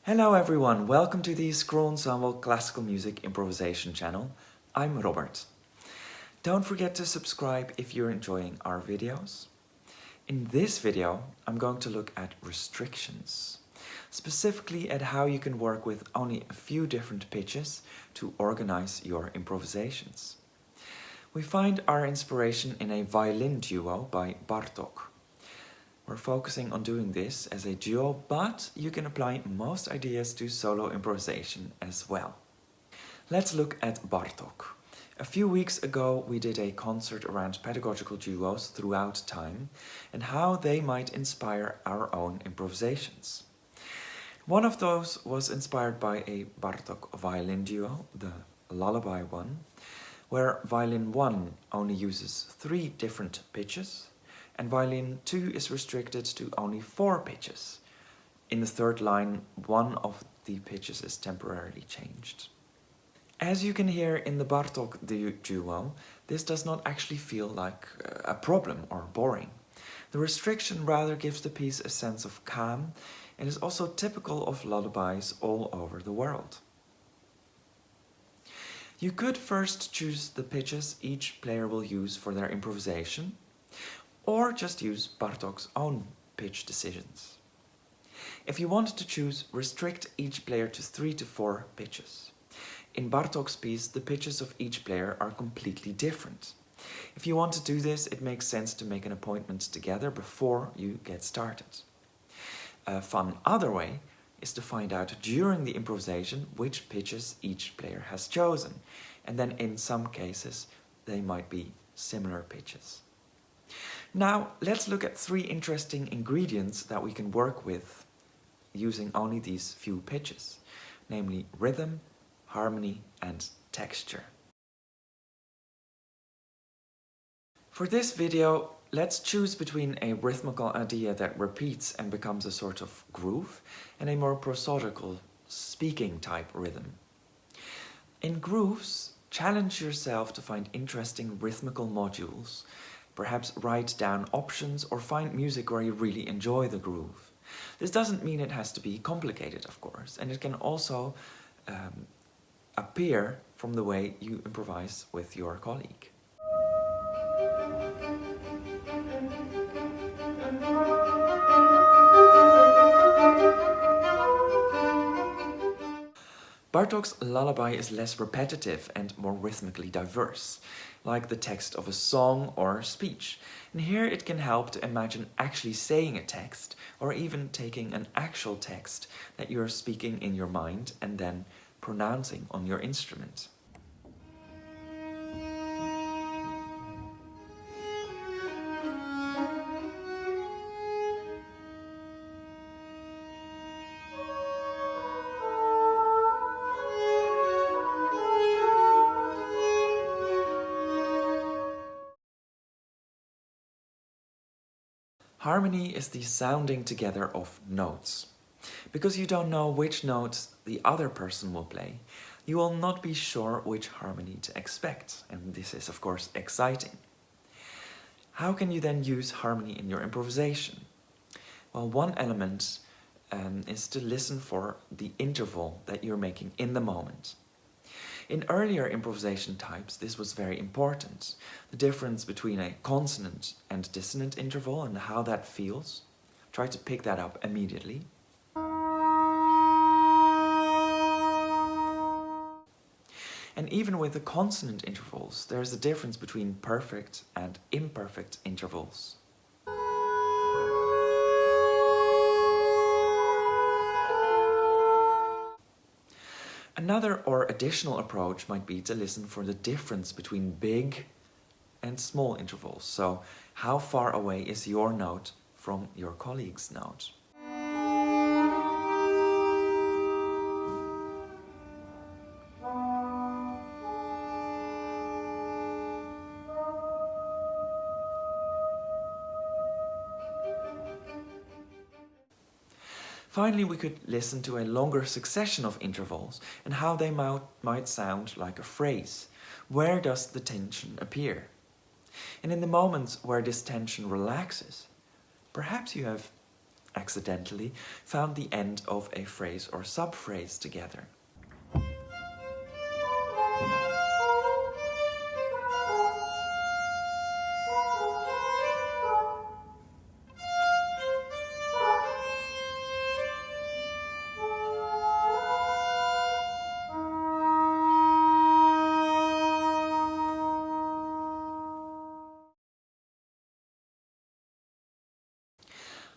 Hello everyone, welcome to the Scroll Ensemble Classical Music Improvisation channel. I'm Robert. Don't forget to subscribe if you're enjoying our videos. In this video, I'm going to look at restrictions, specifically at how you can work with only a few different pitches to organize your improvisations. We find our inspiration in a violin duo by Bartók. We're focusing on doing this as a duo, but you can apply most ideas to solo improvisation as well. Let's look at Bartók. A few weeks ago we did a concert around pedagogical duos throughout time and how they might inspire our own improvisations. One of those was inspired by a Bartók violin duo, the lullaby one, where violin 1 only uses 3 different pitches, and violin 2 is restricted to only 4 pitches. In the third line, one of the pitches is temporarily changed. As you can hear in the Bartók duo, this does not actually feel like a problem or boring. The restriction rather gives the piece a sense of calm and is also typical of lullabies all over the world. You could first choose the pitches each player will use for their improvisation, or just use Bartók's own pitch decisions. If you want to choose, restrict each player to 3 to 4 pitches. In Bartók's piece, the pitches of each player are completely different. If you want to do this, it makes sense to make an appointment together before you get started. A fun other way is to find out during the improvisation which pitches each player has chosen, and then in some cases they might be similar pitches. Now, let's look at 3 interesting ingredients that we can work with using only these few pitches, namely rhythm, harmony, and texture. For this video, let's choose between a rhythmical idea that repeats and becomes a sort of groove and a more prosodical, speaking type rhythm. In grooves, challenge yourself to find interesting rhythmical modules. Perhaps write down options or find music where you really enjoy the groove. This doesn't mean it has to be complicated, of course, and it can also appear from the way you improvise with your colleague. Bartók's lullaby is less repetitive and more rhythmically diverse, like the text of a song or speech. And here it can help to imagine actually saying a text, or even taking an actual text that you're speaking in your mind and then pronouncing on your instrument. Harmony is the sounding together of notes. Because you don't know which notes the other person will play, you will not be sure which harmony to expect, and this is of course exciting. How can you then use harmony in your improvisation? Well, one element is to listen for the interval that you're making in the moment. In earlier improvisation types, this was very important. The difference between a consonant and dissonant interval and how that feels. Try to pick that up immediately. And even with the consonant intervals, there is a difference between perfect and imperfect intervals. Another or additional approach might be to listen for the difference between big and small intervals. So, how far away is your note from your colleague's note? Finally, we could listen to a longer succession of intervals and how they might sound like a phrase. Where does the tension appear? And in the moments where this tension relaxes, perhaps you have accidentally found the end of a phrase or subphrase together.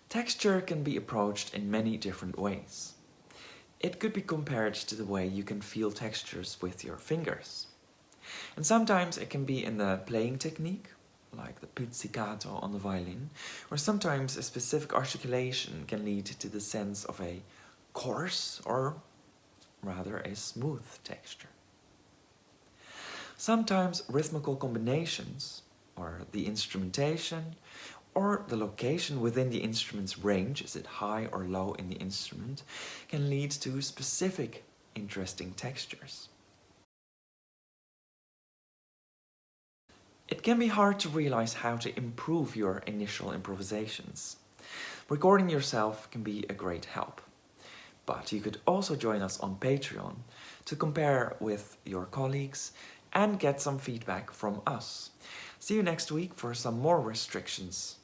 Texture can be approached in many different ways. It could be compared to the way you can feel textures with your fingers. And sometimes it can be in the playing technique, like the pizzicato on the violin, or sometimes a specific articulation can lead to the sense of a coarse or rather a smooth texture. Sometimes rhythmical combinations, or the instrumentation, or the location within the instrument's range, is it high or low in the instrument, can lead to specific interesting textures. It can be hard to realize how to improve your initial improvisations. Recording yourself can be a great help. But you could also join us on Patreon to compare with your colleagues and get some feedback from us. See you next week for some more restrictions